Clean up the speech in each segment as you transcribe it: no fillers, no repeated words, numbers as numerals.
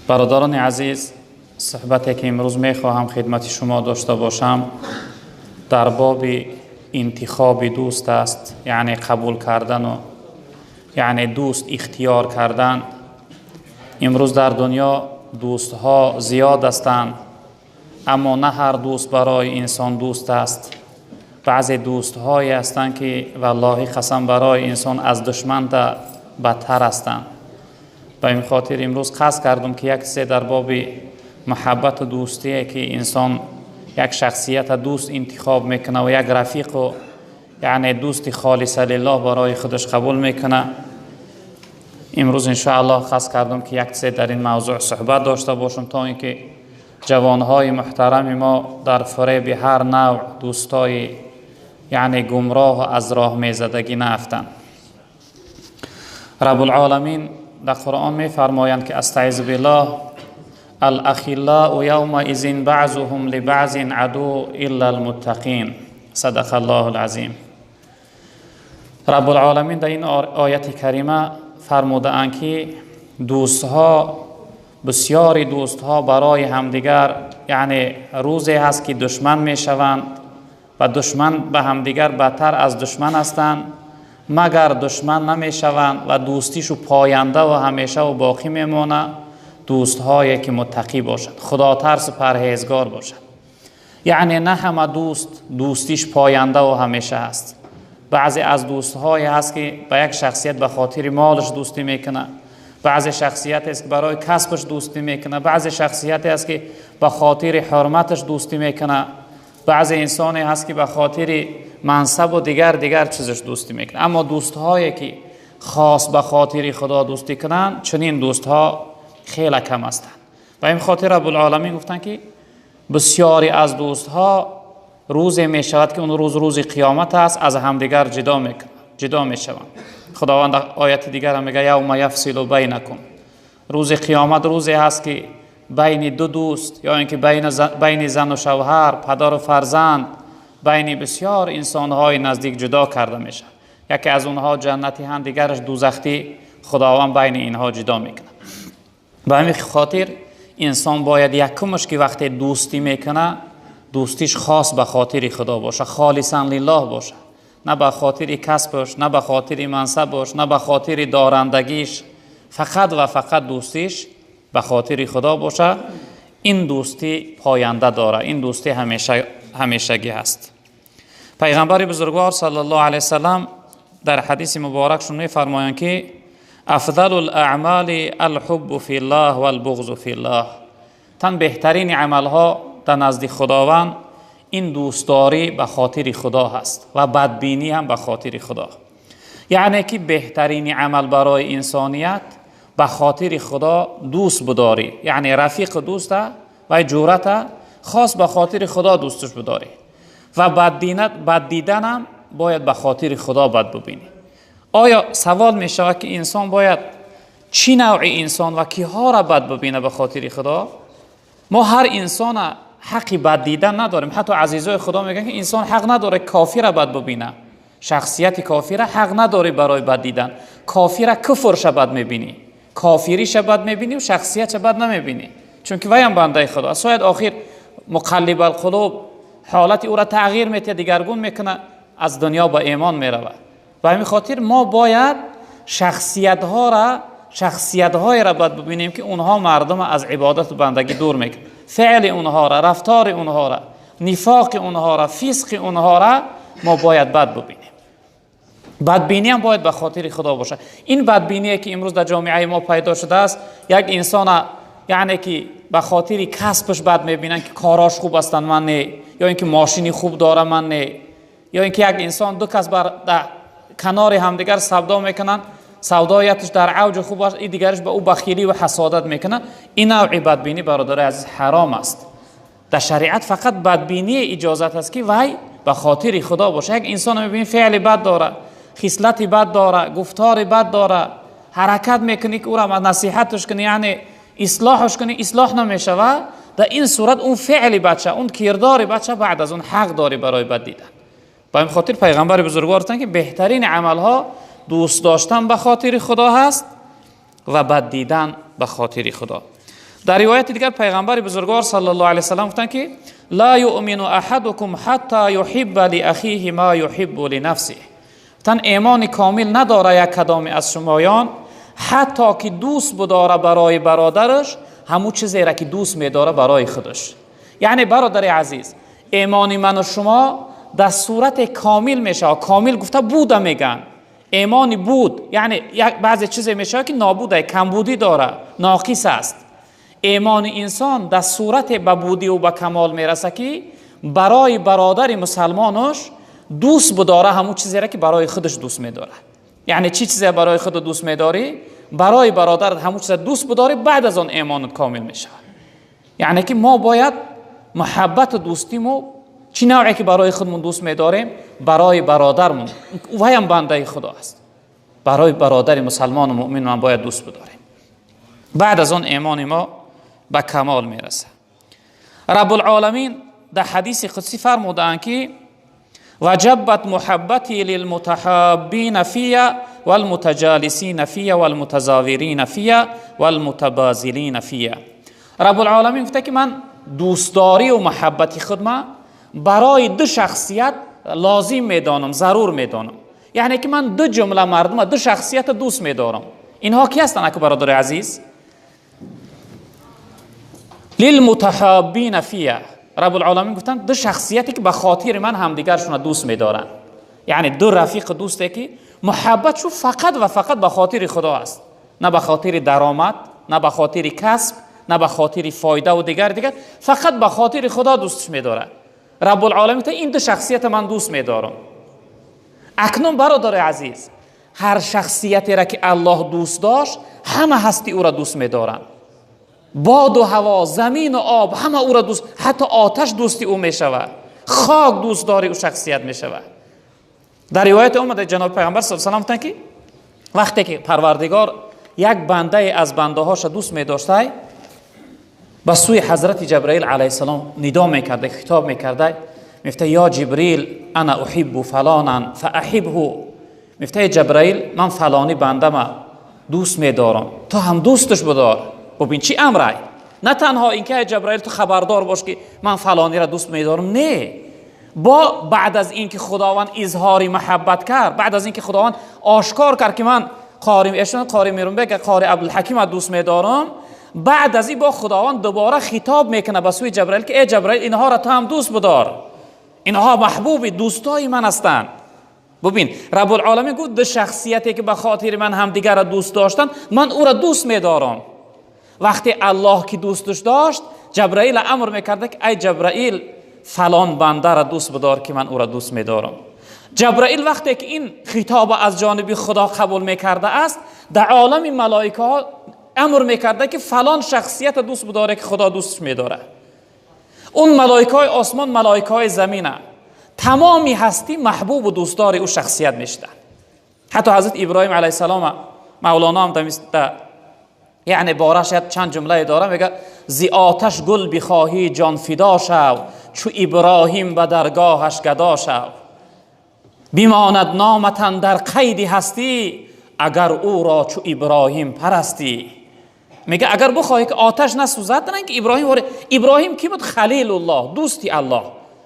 برادران عزیز، صحبتی که امروز میخواهم خدمت شما داشته باشم در باب انتخاب دوست است، یعنی قبول کردن و یعنی دوست اختیار کردن. امروز در دنیا دوست ها زیاد هستند، اما نه هر دوست برای انسان دوست است. بعضی دوست هایی هستند که والله قسم برای انسان از دشمن تا بدتر هستند. به این خاطر امروز قصد کردم که یک سه در باب محبت و دوستی که انسان یک شخصیت دوست انتخاب میکنه و یک رفیق و یعنی دوست خالص لله برای خودش قبول میکنه. امروز انشاءالله قصد کردم که یک سه در این موضوع صحبت داشته باشم تا اینکه جوانهای محترم ما در فریب هر نوع دوستای یعنی گمراه و از راه میزدگی نافتند. رب العالمین در قرآن می فرمایند که استعذ بالله الاخلاء یومئذ بعضهم لبعض عدو الا المتقین. صدق الله العظیم. رب العالمین در این آیت کریمه فرموده اند که دوستها، بسیاری دوستها برای همدیگر یعنی روزی هست که دشمن می شوند و دشمن به همدیگر بدتر از دشمن هستند، مگر دشمن نمی شوند و دوستیشو پاینده و همیشه و باقی میمونه. دوستهایی که متقی باشند، خدا ترس پرهیزگار باشند. یعنی نه همه دوستیش پاینده و همیشه هست. بعضی از دوستهایی هست که به یک شخصیت به خاطر مالش دوستی میکنه، بعضی شخصیت است که برای کسبش دوستی میکنه، بعضی شخصیت است که به خاطر حرمتش دوستی میکنه، بعضی انسانی هست که به خاطر منصب و دیگر چیزش دوستی میکنه. اما دوستهایی که خاص به خاطر خدا دوستی کنن، چنین دوستها خیلی کم هستند. و این خاطر رب العالمین گفتن که بسیاری از دوستها روزی می شود که اون روز قیامت است، از همدیگر جدا می شوند. خداوند آیت دیگر هم میگه یوم یفصل بینکم. روز قیامت روزی هست که بین دو دوست یا اینکه بین زن و شوهر، پدر و فرزند، بین بسیار انسانهای نزدیک جدا کرده میشه. یکی از اونها جنتی هست، دیگرش دوزخی. خداوند بین اینها جدا میکنه. به همین خاطر انسان باید یکمش که وقتی دوستی میکنه دوستیش خاص به خاطر خدا باشه، خالصا لله باشه، نه به خاطر کسبش، نه به خاطر منصبش، نه به خاطر دارندگیش، فقط و فقط دوستیش به خاطر خدا باشه. این دوستی پاینده داره، این دوستی همیشگی هست. پیغمبر بزرگوار صلی الله علیه وسلم در حدیث مبارکشون می‌فرمایند که افضل الاعمال الحب فی الله والبغض فی الله. تن بهترین عملها در نزد خداوند این دوستداری به خاطر خدا هست و بدبینی هم به خاطر خدا. یعنی که بهترین عمل برای انسانیت به خاطر خدا دوست بداری، یعنی رفیق دوسته و جورته خاص به خاطر خدا دوستش بداری و بد دیدن هم باید به خاطر خدا بد ببینی. آیا سوال می شود که انسان باید چی نوع انسان و کیها را بد ببینه به خاطر خدا؟ ما هر انسان حقی بد دیدن نداریم. حتی عزیزای خدا میگن که انسان حق نداره کافر را بد ببینه. شخصیت کافر حق نداره برای بد دیدن. کافر کفرش بد میبینی، کافریش بد میبینی و شخصیتش بد نمیبینی، چون که وی هم بنده خدا است. شاید آخر مقلب القلوب حالت او را تغییر میده، دیگرگون میکنه، از دنیا به ایمان میرود. و همین خاطر ما باید شخصیت‌های را بد ببینیم که اونها مردم از عبادت و بندگی دور میکنه. فعل اونها را، رفتار اونها را، نفاق اونها را، فسق اونها را ما باید بد ببینیم. بدبینی هم باید به خاطر خدا باشه. این بدبینی که امروز در جامعه ما پیدا شده است، یک انسان یعنی که به خاطر کسبش بد میبینن که کاراش خوب هستن من نه، یا اینکه ماشینی خوب داره من نه، یا اینکه یک انسان دو کس در کنار همدیگر سودا میکنن، سودایتش در اوج خوب است، این دیگرش به او بخیلی و حسادت میکنه. این نوع بدبینی برادر عزیز حرام است. در شریعت فقط بدبینی اجازت است که وای به خاطر خدا باشه. یک انسان میبینی فعل بد داره، خصلت بد داره، گفتار بد داره، حرکت میکنی که او را نصیحتش کنی یعنی اصلاحش کنی، اصلاح نمیشه و در این صورت اون فعل بچه، اون کردار بچه بعد از اون حق داری برای بد دیدن. با این خاطر پیغمبر بزرگوار گفتن که بهترین عملها دوست داشتن به خاطر خدا هست و بد دیدن به خاطر خدا. در روایت دیگر پیغمبر بزرگوار صلی الله علیه و سلم گفتند که لا یؤمن احدکم حتی یحب لاخیه ما یحب لنفسه. گفتند ایمان کامل نداره یک کدام از شمایان حتی که دوست بداره برای برادرش همون چیزی را که دوست می‌داره برای خودش. یعنی برادر عزیز، ایمان من و شما در صورت کامل میشه. کامل گفته بوده میگن، ایمانی بود یعنی یک بعضی چیزی میشه که نابوده، کمبودی داره، ناقص است. ایمان انسان در صورت به بودی و به کمال میرسه که برای برادر مسلمانش دوست بداره همون چیزی را که برای خودش دوست میداره. یعنی چی چیزی برای خود دوست میداری؟ برای برادرت همون چیز دوست بداری، بعد از آن ایمانت کامل میشه. یعنی که ما باید محبت و دوستیمو چی نوعی که برای خودمون دوست میداریم برای برادرمون، و هم بنده خدا است، برای برادر مسلمان و مؤمن من باید دوست بداریم. بعد از آن ایمان ما به کمال میرسه. رب العالمین در حدیث قدسی فرمودند که وجبت محبتی للمتحابین فیه والمتجالسین فیه والمتزاورین فیه والمتبازلین فیه. رب العالمین گفته که من دوستداری و محبتی خود من برای دو شخصیت لازم میدانم، ضرور میدانم. یعنی که من دو جمله مردم، دو شخصیت دوست میدارم. اینها کی هستند که برادر عزیز؟ للمتحابین فیه. رب العالمین گفتن دو شخصیتی که به خاطر من همدیگرشون دوست میدارن. یعنی دو رفیق دوسته که محبتشون فقط و فقط به خاطر خدا است، نه به خاطر درآمد، نه به خاطر کسب، نه به خاطر فایده و دیگر، فقط به خاطر خدا دوستش میداره. رب العالمین تا این دو شخصیت من دوست میدارم. اکنون برادر عزیز، هر شخصیتی را که الله دوست داشت همه هستی او را دوست میدارن. باد و هوا، زمین و آب، همه او را دوست، حتی آتش دوستی او میشود، خاک دوست داری او شخصیت میشود. در روایت اومده جناب پیغمبر صلی الله علیه و سلم که وقتی که پروردگار یک بنده از بنده هاش دوست می‌داشته، به سوی حضرت جبرائیل علیه السلام ندا میکرده، خطاب میکرده، میفته یا جبرئیل انا احب فلانا فاحبه. میفته جبرائیل من فلانی بنده ما دوست می‌دارم، تو هم دوستش بدار. ببین چی امره. نه تنها اینکه جبرائیل تو خبردار باش که من فلانی را دوست می‌دارم، نه، بعد از اینکه خداوند اظهار محبت کرد، بعد از اینکه خداوند آشکار کرد که من قاری میرونبه قاری عبدالحکیم دوست می‌دارم، بعد از این با خداوند دوباره خطاب میکنه به سوی جبرائیل که ای جبرائیل اینها را تو هم دوست بدار، اینها محبوب دوستای من هستند. ببین رب العالمین گفت دو شخصیتی که به خاطر من همدیگر را دوست داشتن من او را دوست می‌دارم. وقتی الله که دوستش داشت، جبرائیل امر میکرده که ای جبرائیل فلان بنده را دوست بدار که من او را دوست می‌دارم. جبرائیل وقتی که این خطاب از جانب خدا قبول میکرده است، در عالم ملائکه ها امر میکرده که فلان شخصیت دوست بداره که خدا دوستش می‌داره. اون ملائکه های آسمان، ملائکه های زمینه، تمامی هستی محبوب و دوستدار او شخصیت میشدن. حتی حضرت ابراهیم علیه السلام مولانا هم یعنی بارش چند جمله داره، میگه زی آتش گل بخواهی جان فدا شو، چو ابراهیم به درگاهش گدا شو. بیماند نامتن در قید هستی، اگر او را چو ابراهیم پرستی. میگه اگر بخواهی که آتش نسوزد، نه که ابراهیم کی بود؟ خلیل الله، دوستی الله.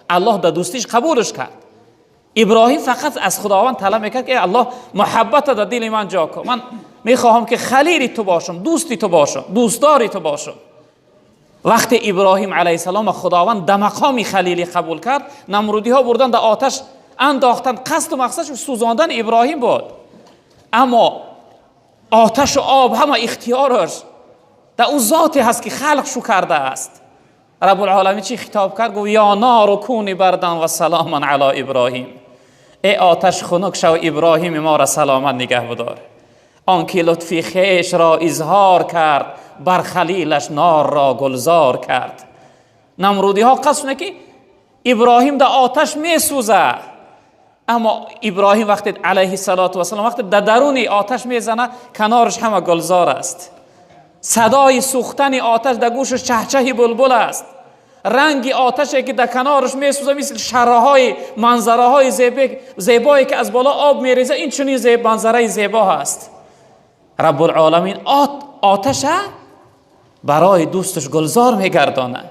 الله در دوستیش قبولش کرد. ابراهیم فقط از خداوند طلب میکرد که الله محبت در دل من جا کن، من میخواهم که خلیلی تو باشم، دوستی تو باشم، دوستداری تو باشم. وقتی ابراهیم علیه السلام خداوند در مقام خلیلی قبول کرد، نمرودی ها بردن در آتش انداختن، قصد و مقصدش سوزاندن ابراهیم بود. اما آتش و آب همه اختیارش در او ذاتی هست که خلق شو کرده است. رب العالمین چی خطاب کرد؟ گفت یا نار کونی بردن و سلاما علی ابراهیم. ای آتش خنک شو ابراهیم ما را سلامت نگه بدار. آنکه لطفی خیش را اظهار کرد، بر خلیلش نار را گلزار کرد. نمرودی ها قصد که ابراهیم در آتش می سوزه، اما ابراهیم وقتی علیه السلام وقتی در درون آتش میزنه، کنارش همه گلزار است. صدای سوختن آتش در گوشش چهچه بلبل است. رنگ آتشی که در کنارش میسوزه مثل شرهای منظره های زیبایی که از بالا آب میریزه، این چنین منظره زیبا است. رب العالمین آتش برای دوستش گلزار میگردانه.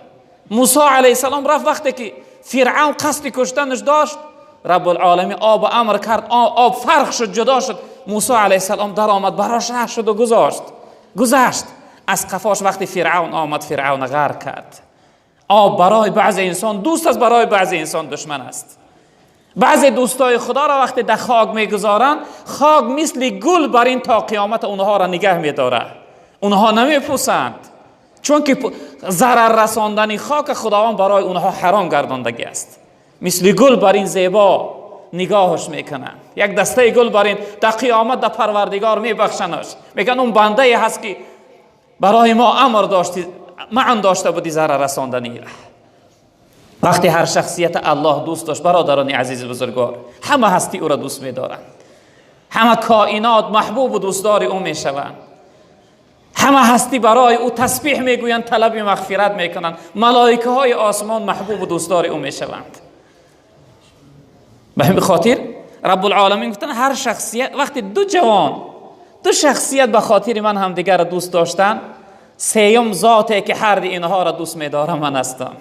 موسی علیه السلام رفت، وقتی که فرعون قصد کشتنش داشت، رب العالمین آب امر کرد، آب فرق شد، جدا شد. موسی علیه السلام در آمد، براش ره شد و گذشت از قفاش. وقتی فرعون آمد، فرعون غرق کرد. آب برای بعض انسان دوست است، برای بعض انسان دشمن است. بعضی دوستای خدا را وقتی در خاک میگذارن، خاک مثل گل بر این تا قیامت اونها را نگه میداره، اونها نمیپوسند، چون که ضرر رساندن خاک خداوند برای اونها حرام گرداندگی است. مثل گل بر این زیبا نگاهش میکنن، یک دسته گل بر این در قیامت در پروردگار میبخشنش، میگن اون بنده هست که برای ما امر داشتی، معن داشته بودی ضرر رساندنی را. وقتی هر شخصیت الله دوست داشت، برادران عزیز بزرگوار، همه هستی او را دوست می‌دارند، همه کائنات محبوب و دوستدار او میشوند، همه هستی برای او تسبیح میگویند، طلب مغفرت میکنند، ملائکه های آسمان محبوب و دوستدار او میشوند. به همین خاطر رب العالمین گفتن هر شخصیت، وقتی دو شخصیت به خاطر من همدیگر را دوست داشتن، سیوم ذاتی که هر اینها را دوست می‌دارم من هستم.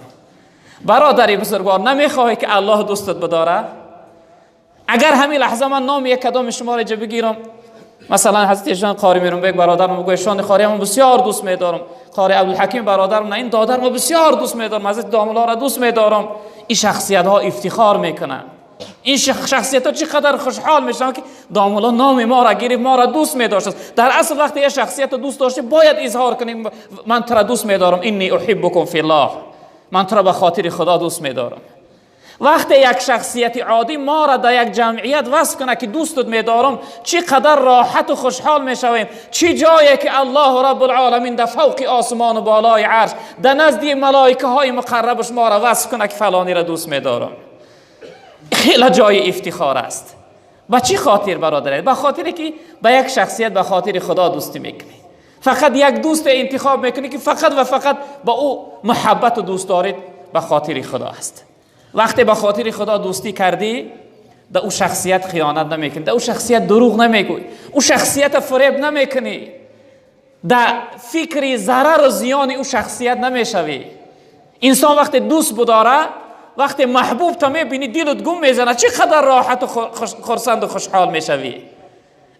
برادری بزرگوار، نمیخواهی که الله دوستت بداره؟ اگر همین لحظه من نام یک کدام شما را بگیرم، مثلا حضرت جان قاری میرم بگ برادرم بگوی شان قاری من بسیار دوست می‌دارم، قاری عبدالحکیم برادرم، نه این دادر ما بسیار دوست می‌دارم، حضرت داملا را دوست می‌دارم، این شخصیت ها افتخار میکنن. این شخصیت ها چقدر خوشحال میشن که داملا نام ما را گرفت، ما را دوست می‌داشت. در اصل وقتی یه شخصیت دوست داشته باید اظهار کنیم من تو را دوست می‌دارم، انی احبکم فی الله، من تو را به خاطر خدا دوست می‌دارم. وقتی یک شخصیت عادی ما را در یک جمعیت وصف کنه که دوستت می‌دارم، چقدر راحت و خوشحال میشویم. چه جایی که الله رب العالمین در فوق آسمان و بالای عرش در نزد ملائکه های مقربش ما را وصف کنه که فلانی را دوست می‌دارم، خیلی جای افتخار است. با چی خاطر برادران؟ به خاطر که به یک شخصیت به خاطر خدا دوستی میکنی، فقط یک دوست انتخاب میکنی که فقط و فقط با او محبت و دوست دارید به خاطر خدا است. وقتی به خاطر خدا دوستی کردی، در او شخصیت خیانت نمیکنی، در او شخصیت دروغ نمیگوی، او شخصیت فریب نمیکنی، در فکر ضرر و زیان او شخصیت نمیشوی. انسان وقتی دوست بداره، وقتی محبوب تا میبینی دلت گم میزنه، چقدر راحت و خرسند و خوشحال میشوی.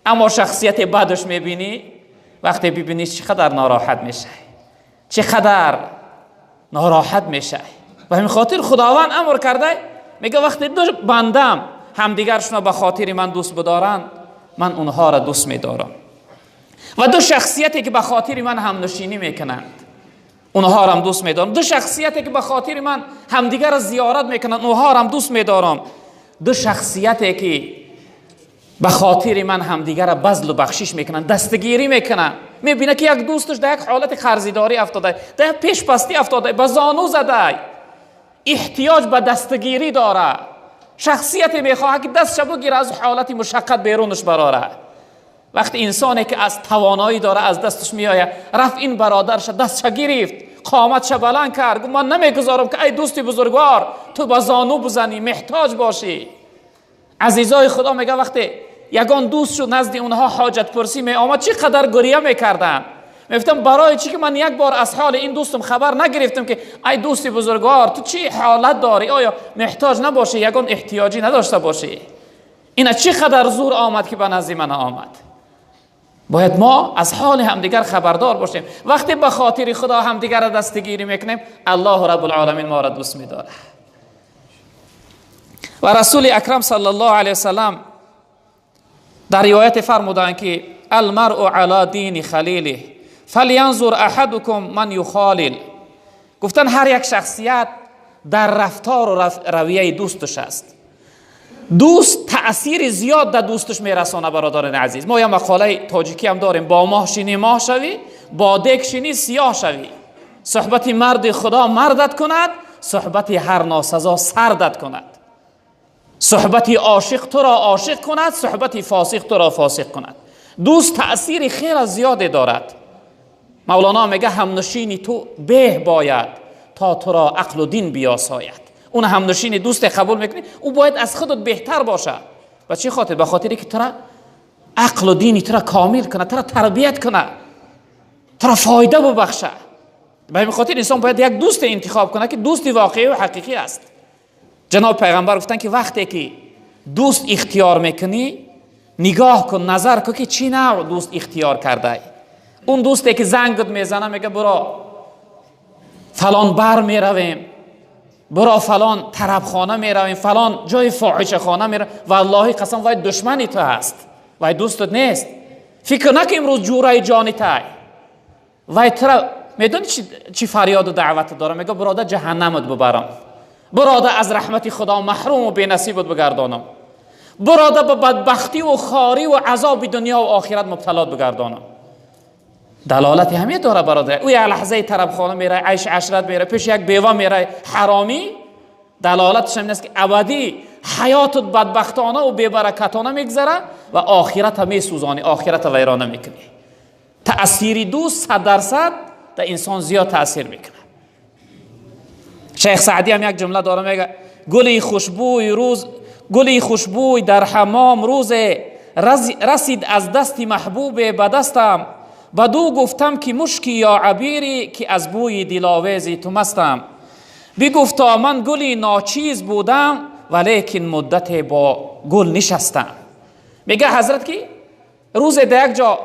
اما شخصیت بدش میبینی، وقتی ببینی چقدر ناراحت میشه، چقدر ناراحت میشه. و همین خاطر خداوند امر کرده، میگه وقتی دو بندم همدیگرشون به خاطر من دوست بدارن، من اونها را دوست میدارم. و دو شخصیتی که به خاطر من هم نشینی میکنند، اونها را هم دوست میدارم. دو شخصیتی که به خاطر من همدیگر را زیارت میکنند، اونها را هم دوست میدارم. دو شخصیتی که به خاطر من همدیگر را بذل و بخشش میکنند، دستگیری میکنند. میبینه که یک دوستش در یک حالت قرضداری افتاده، در پیش پستی افتاده، به زانو زده، احتیاج به دستگیری داره. شخصیت میخواه که دستش بگیره، از حالت مشقت بیرونش براره. وقتی انسانی که از توانایی داره از دستش میآید، رفت این برادرش دستش گرفت، قامتش بلند کرد، من نمیگذارم که ای دوستی بزرگوار تو به زانو بزنی، محتاج باشی. عزیزای خدا میگه وقتی یگان دوست شد نزد اونها حاجت پرسی می آمد، چقدر گریه میکردن. میگفتم برای چی که من یک بار از حال این دوستم خبر نگرفتم که ای دوستی بزرگوار تو چی حالت داری، آیا محتاج نباشی، یگان احتیاجی نداشته باشی. اینا چقدر زور آمد که به نزد من آمد. باید ما از حال همدیگر خبردار باشیم. وقتی به خاطر خدا همدیگر را دستگیری میکنیم، الله رب العالمین ما را دوست میداره. و رسول اکرم صلی الله علیه وسلم در روایت فرمودند که المرء علی دین خلیله فلینظر احدکم من یخالل. گفتن هر یک شخصیت در رفتار و رویه دوستش است. دوست تأثیر زیاد در دوستش میرسانه. برادران عزیز، ما یه مقاله تاجیکی هم داریم، با ماه شینی ماه شوی، با دک شینی سیاه شوی. صحبت مرد خدا مردت کند، صحبت هر ناسزا سردت کند. صحبت عاشق تو را عاشق کند، صحبت فاسق تو را فاسق کند. دوست تأثیر خیلی زیادی دارد. مولانا میگه همنشینی تو به باید تا تو را عقل و دین بیاساید. اون همنشین دوست قبول میکنی، او باید از خودت بهتر باشه. و چه خاطر؟ به خاطری که تو را عقل و دینی تو را کامل کنه، تو را تربیت کنه، تو را فایده ببخشه. به همین خاطر انسان باید یک دوست انتخاب کنه که دوست واقعی و حقیقی است. جناب پیغمبر گفتن که وقتی که دوست اختیار میکنی نگاه کن، نظر کن که چی نوع دوست اختیار کرده ای. اون دوستی که زنگت میزنه میگه برو فلان بر میرویم، برو فلان طربخانه میرویم، فلان جای فاحشه خانه میرویم، والله قسم وای دشمنی تو هست، وای دوستت نیست. فکر نکن امروز جورای جانی تای وای ترا میدونی چی فریاد و دعوت داره؟ میگه برادر جهنمت ببرم، برادر از رحمت خدا محروم و بی‌نصیبت بگردانم، برادر به بدبختی و خاری و عذاب دنیا و آخرت مبتلا بگردانم. دلالتی همین داره برادر. او یه لحظه طربخانه میره، عیش عشرت میره، پیش یک بیوه میره حرامی، دلالتش همین است که ابدی حیاتت بدبختانه و بی‌برکتانه میگذره و آخرت هم میسوزانی، آخرت ویرانه میکنی. تأثیری دوست 100% در انسان زیاد تأثیر میکنه. شیخ سعدی هم یک جمله داره میگه گلی خوشبوی در حمام روز رسید از دست محبوب به دستم، بدو گفتم که مشکی یا عبیری که از بوی دلاویزی تو مستم. بگفتا من گلی ناچیز بودم ولیکن مدت با گل نشستم. میگه حضرت که روز در یک جا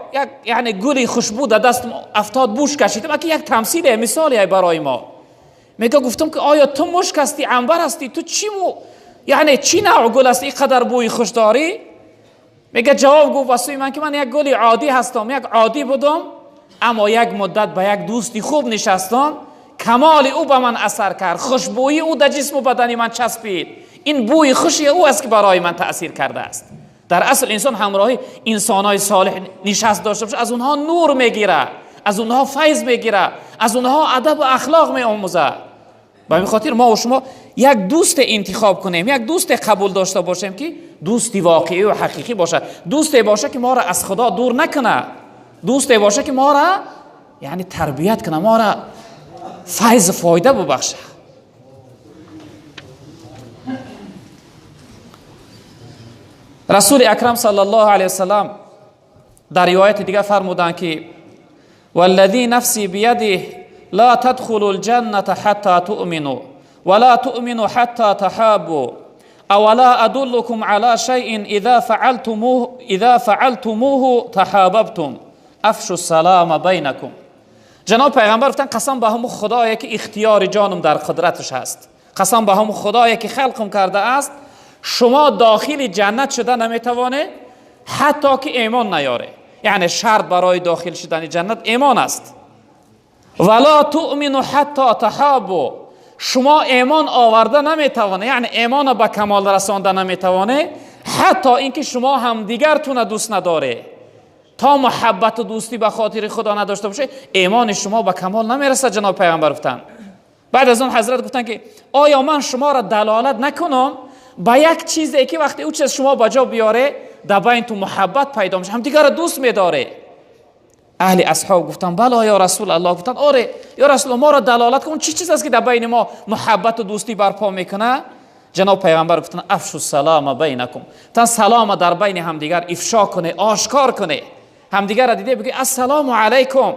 یعنی گلی خوشبو در دست افتاد بوش کشیدم. اگه یک تمثیل مثالی برای ما. میگه گفتم که آیا تو مشک هستی، عنبر هستی، تو یعنی چی نوع گل هستی اینقدر بوی خوش داری؟ میگه جواب گفت واسه من که من یک گلی عادی هستم، یک عادی بودم، اما یک مدت با یک دوستی خوب نشستم، کمال او به من اثر کرد، خوشبویی او در جسم و بدنی من چسبید، این بوی خوشی او است که برای من تأثیر کرده است. در اصل انسان همراهی انسانای صالح نشست داشته باشه، از اونها نور میگیره، از اونها فیض میگیره، از اونها ادب و اخلاق میآموزه. به همین خاطر ما و شما یک دوست انتخاب کنیم، یک دوست قبول داشته باشیم که دوستی واقعی و حقیقی باشه، دوستی باشه که ما را از خدا دور نکنه، دوستی باشه که ما را یعنی تربیت کنه، ما را فیض فایده ببخشه. رسول اکرم صلی الله علیه وسلم در روایت دیگه فرمودند که والذی نفسی بیده لا تدخلوا الجنة حتى تؤمنوا ولا تؤمنوا حتى تحابوا اولا ادلكم على شيء اذا فعلتموه تحاببتم افشوا السلام بینکم. جناب پیغمبر گفتن قسم به همون خدایی که اختیار جانم در قدرتش هست، قسم به همون خدایی که خلقم کرده است، شما داخل جنت شده نمیتوانه حتی که ایمان نیاره. یعنی شرط برای داخل شدن جنت ایمان است. ولا تؤمنوا حتی تحابوا، شما ایمان آورده نمیتوانه، یعنی ایمان به کمال رسانده نمیتوانه حتی اینکه شما هم دیگرتون دوست نداره. تا محبت و دوستی به خاطر خدا نداشته باشه ایمان شما به کمال نمیرسه. جناب پیغمبر گفتن. بعد از اون حضرت گفتن که آیا من شما را دلالت نکنم با یک چیزی که وقتی او چیز شما با جا بیاره در بین تو محبت پیدا میشه، هم دیگر را دوست میداره؟ اهل اصحاب گفتن بله یا رسول الله. گفتن آره یا رسول الله، ما را دلالت کن چی چیز است که در بین ما محبت و دوستی برپا میکنه؟ جناب پیغمبر گفتن افشوا السلام بینکم، تا سلام در بین همدیگر افشا کنه، آشکار کنه، همدیگر را دیده بگه السلام علیکم.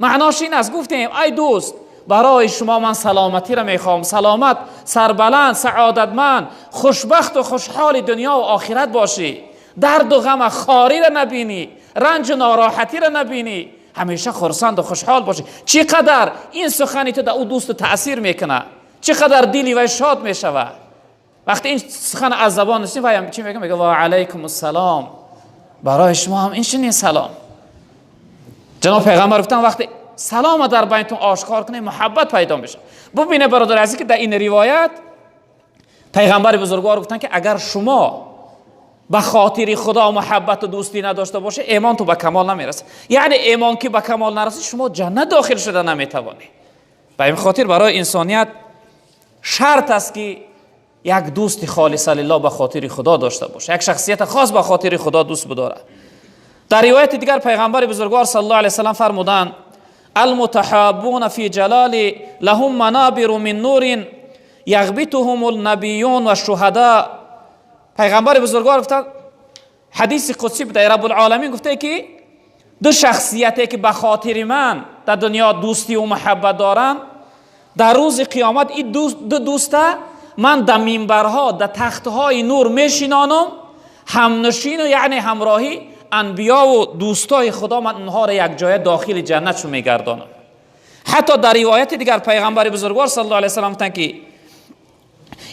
معناش این است گفتیم ای دوست برای شما من سلامتی را میخوام، سلامت، سربلند، سعادتمند، خوشبخت و خوشحال دنیا و آخرت باشی، درد و غم خاری را نبینی، رنج و ناراحتی را نبینی، همیشه خرسند و خوشحال باشی. چقدر این سخنی تو در او دوست تأثیر میکنه، چقدر دلی وی شاد میشوه وقتی این سخن از زبان نسیم وی چی میگه و علیکم السلام، برای شما هم این شنین سلام. جناب پیغمبر گفتن وقتی سلام در بینتون آشکار کنه محبت پیدا میشه. ببینه برادر عزیز که در این روایت پیغمبر بزرگوار گفتن که اگر شما به خاطر خدا محبت و دوستی نداشته باشه ایمان تو به کمال نمیرسه. یعنی ایمان که به کمال نرسه شما جنت داخل شده نمیتوانی. به این خاطر برای انسانیت شرط است که یک دوست خالص لله به خاطر خدا داشته باشه، یک شخصیت خاص به خاطر خدا دوست بداره. در روایت دیگر پیغمبر بزرگوار صلی الله علیه و سلم فرمودند المتحابون فی جلال لهم منابر من نور یغبطهم النبیون و الشهداء. پیغمبر بزرگوار گفتند حدیث قدسی در رب العالمین گفته که دو شخصیتی که به خاطر من در دنیا دوستی و محبت دارن، در روز قیامت این دو دوسته من در منبرها در تختهای نور میشینانم، همنشین و یعنی همراهی انبیا و دوستای خدا، من اونها را یک جای داخل جنت شو میگردانم. حتی در روایت دیگر پیغمبر بزرگوار صلی الله علیه و سلم گفتند که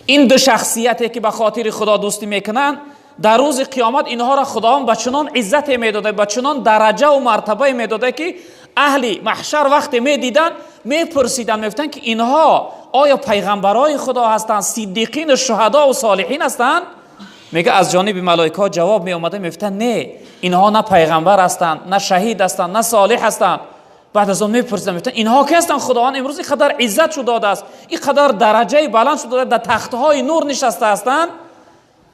این دو شخصیتی که به خاطر خدا دوستی میکنن، در روز قیامت اینها را خداوند به چنان عزت میداده، به چنان درجه و مرتبه میداده که اهل محشر وقتی میدیدن میپرسیدن، میگفتن که اینها آیا پیغمبرای خدا هستند، صدیقین، شهدا و صالحین هستند؟ میگه از جانب ملائکه جواب می اومده، میگفتن نه، اینها نه پیغمبر هستند، نه شهید هستند، نه صالح هستند. بعد از اون میپرسیدن، میگفتن اینها کی هستند؟ خداوند امروز اینقدر عزت شو داده است، اینقدر درجه بلند شو داده، در تختهای نور نشسته هستند.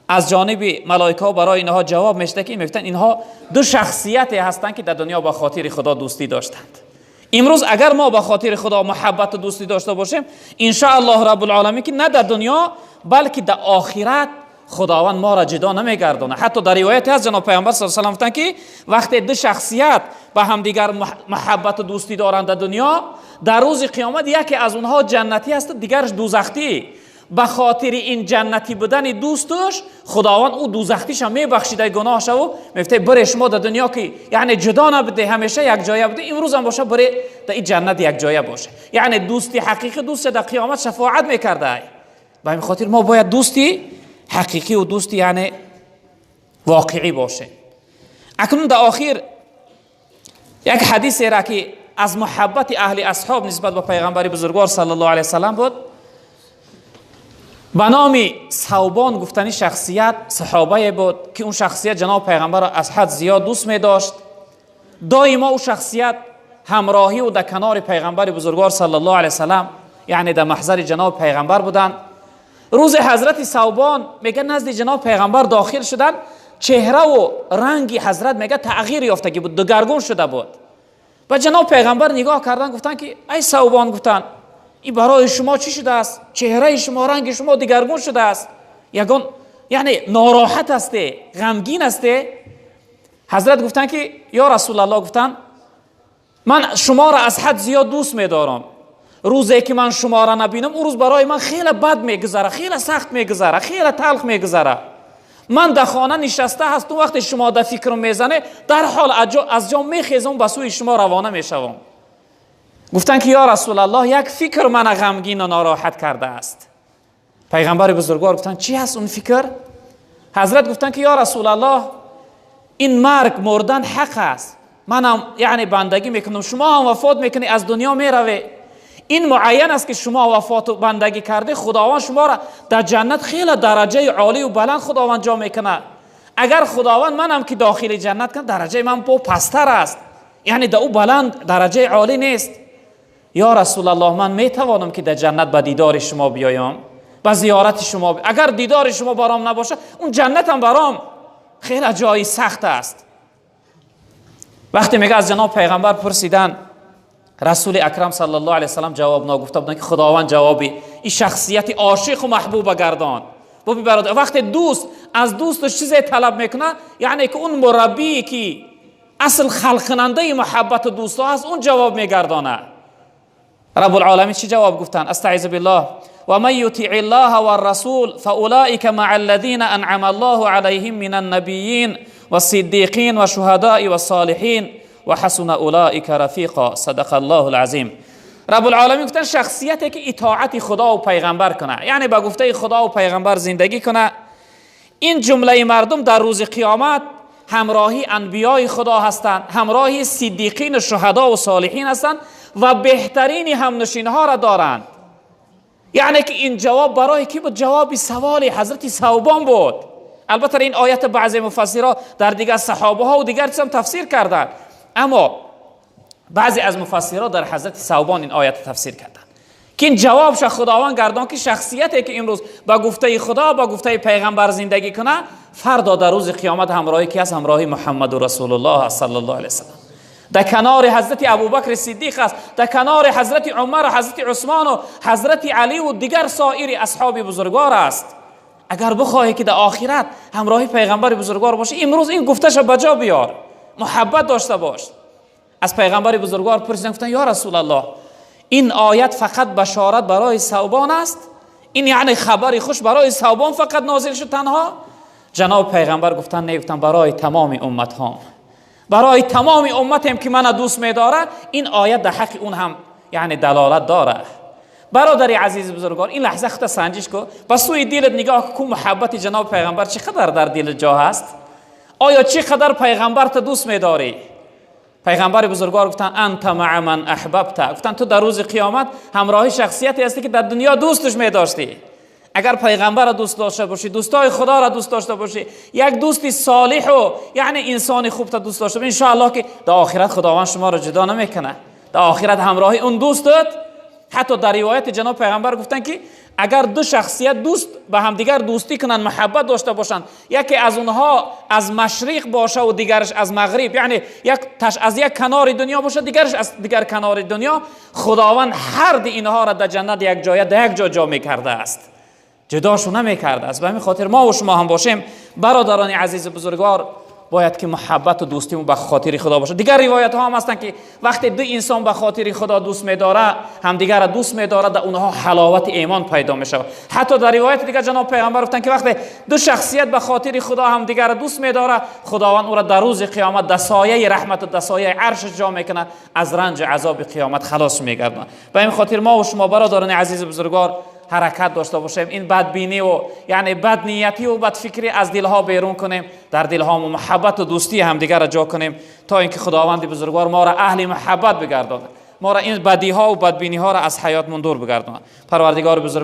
از جانب ملائکه برای اینها جواب میشته که میگفتن اینها دو شخصیتی هستند که در دنیا با خاطر خدا دوستی داشتند. امروز اگر ما با خاطر خدا محبت و دوستی داشته باشیم، ان شاء الله رب العالمین که نه در دنیا بلکه در آخرت خداوند ما را جدا نمیگردونه. حتی در روایت از جناب پیامبر صلی الله علیه و سلم که وقتی دو شخصیت به هم دیگر محبت و دوستی دارند در دنیا، در روز قیامت یکی از اونها جنتی است، دیگرش دوزختی. به خاطر این جنتی بودن دوستش خداوند او دوزختیش هم میبخشیده گناهش و میفته بره شما در دنیا که یعنی جدا نبوده، همیشه یک جایه بوده، امروز هم باشه بره در این جنت یک جایه باشه. یعنی دوستی حقیقی دوست در قیامت شفاعت میکرده. به همین خاطر ما باید دوستی حقیقی و دوستی یعنی واقعی باشه. اکنون در آخر یک حدیثی را که از محبت اهل اصحاب نسبت به پیغمبر بزرگوار صلی الله علیه و سلم بود، به نام ثوبان گفتنی شخصیت صحابه بود که اون شخصیت جناب پیغمبر را از حد زیاد دوست می داشت. دائما اون شخصیت همراهی و در کنار پیغمبر بزرگوار صلی الله علیه و سلم یعنی در محضر جناب پیغمبر بودند. روز حضرت ثوبان میگه نزد جناب پیغمبر داخل شدن، چهره و رنگی حضرت میگه تغییر یافتگی بود، دگرگون شده بود. و جناب پیغمبر نگاه کردن، گفتن که ای ثوبان، گفتن این برای شما چی شده است؟ چهره شما، رنگ شما دگرگون شده است، یگان یعنی ناراحت هسته، غمگین هسته. حضرت گفتن که یا رسول الله، گفتن من شما را از حد زیاد دوست می‌دارم، روزی که من شما را نبینم اون روز برای من خیلی بد میگذره، خیلی سخت میگذره، خیلی تلخ میگذره. من در خانه نشسته هستم، وقتی شما در فکرم میزنه در حال از جا میخیزم، به سوی شما روانه میشوم. گفتن که یا رسول الله یک فکر من غمگین و ناراحت کرده است. پیغمبر بزرگوار گفتن چی هست اون فکر؟ حضرت گفتن که یا رسول الله این مردن حق است، منم یعنی بندگی میکنم، شما هم وفات میکنی از دنیا میروی، این معین است که شما وفات و بندگی کرده، خداوند شما را در جنت خیلی درجه عالی و بلند خداوند جا میکنه. اگر خداوند منم که داخل جنت کنه، درجه من پستر است، یعنی در او بلند درجه عالی نیست. یا رسول الله من میتوانم که در جنت به دیدار شما بیایم، به زیارت شما اگر دیدار شما برام نباشه اون جنت هم برام خیلی جای سخت است. وقتی میگه از جناب پیغمبر پرسیدن، رسول اکرم صلی الله علیه و سلم جواب نگفته بودن که خداوند جوابی این شخصیت عاشق و محبوب گردان. بابی برادر، وقتی دوست از دوستش چیزی طلب میکنه، یعنی که اون مربی که اصل خلق کننده محبت دوست هست اون جواب میگردانه. رب العالمین چی جواب گفتن؟ استعیذ بالله و من یطیع الله و الرسول فاولئک مع الذین انعم الله علیهم من النبیین و الصدیقین و شهداء و الصالحین و حسن اولئک رفیقا. صدق الله العظیم. رب العالمین گفتن شخصیتی که اطاعت خدا و پیغمبر کنه، یعنی با گفته خدا و پیغمبر زندگی کنه، این جمله مردم در روز قیامت همراهی انبیای خدا هستند، همراهی صدیقین، شهدا و صالحین هستند و بهترین همنشین ها را دارند. یعنی که این جواب برای کی بود؟ جواب سوال حضرت ثوبان بود. البته این آیت بعضی مفسرها در دیگر صحابه ها و دیگر هم تفسیر کردند، اما بعضی از مفسرها در حضرت ثوبان این آیت تفسیر کردند که این جوابش خداوند گردان که شخصیتی که امروز با گفته خدا با گفته پیغمبر زندگی کنه، فردا در روز قیامت همراهی کی است؟ همراهی محمد رسول الله صلی الله علیه و سلم. در کنار حضرت ابوبکر صدیق است، در کنار حضرت عمر و حضرت عثمان و حضرت علی و دیگر سایر اصحاب بزرگوار است. اگر بخواهی که در آخرت همراهی پیغمبر بزرگوار باشی، امروز این گفتش بجا بیار، محبت داشته باش. از پیغمبر بزرگوار پرسیدن، گفتن یا رسول الله این آیت فقط بشارت برای ثوبان است؟ این یعنی خبری خوش برای ثوبان فقط نازل شد تنها؟ جناب پیغمبر گفتن نه، گفتن برای تمام امت هام، برای تمام امتیم که من دوست می‌داره این آیت در حق اون هم یعنی دلالت داره. برادری عزیز بزرگوار، این لحظه خودت سنجش کن، با سوی دلت نگاه کن، محبت جناب پیغمبر چقدر در دل جا هست؟ آیا چقدر پیغمبر تو دوست می‌داری؟ پیغمبر بزرگوار گفتن انت مع من احببت، گفتن تو در روز قیامت همراه شخصیتی هستی که در دنیا دوستش می‌داشتی. اگر پیغمبر را دوست داشته باشی، دوستای خدا را دوست داشته باشی، یک دوستی صالح و یعنی انسان خوب تا دوست داشته باشی، ان شاء الله که در آخرت خداوند شما را جدا نمیکنه. در آخرت همراه اون دوستت. حتی در روایت جناب پیغمبر گفتن که اگر دو شخصیت دوست به هم دیگر دوستی کنن، محبت داشته باشند، یکی از اونها از مشرق باشه و دیگرش از مغرب، یعنی از یک کنار دنیا باشه دیگرش از دیگر کنار دنیا، خداوند هر دی اینها را در جنت یک جای در یک جا می‌کرده است، جداشو نمی‌کرده است. به همین خاطر ما و شما هم باشیم برادران عزیز بزرگوار، باید که محبت و دوستیمون به خاطر خدا باشه. دیگر روایت ها هم هستن که وقتی دو انسان به خاطر خدا دوست می‌داره، هم دیگر را دوست می‌داره، در اونها حلاوت ایمان پیدا میشه. حتی در روایت دیگر جناب پیغمبر گفتن که وقتی دو شخصیت به خاطر خدا هم دیگر را دوست می‌داره، خداوند او را در روز قیامت در سایه رحمت و در سایه عرش جا میکنه، از رنج عذاب قیامت خلاص میگردن. به این خاطر ما و شما برادران عزیز بزرگوار حرکت داشته باشیم، این بدبینی و یعنی بدنیتی و بدفکری از دلها بیرون کنیم، در دلها محبت و دوستی همدیگر را جا کنیم، تا اینکه خداوند بزرگوار ما را اهل محبت بگرداند، ما را این بدیها و بدبینی ها را از حیاتمون دور بگرداند. پروردگار بزرگ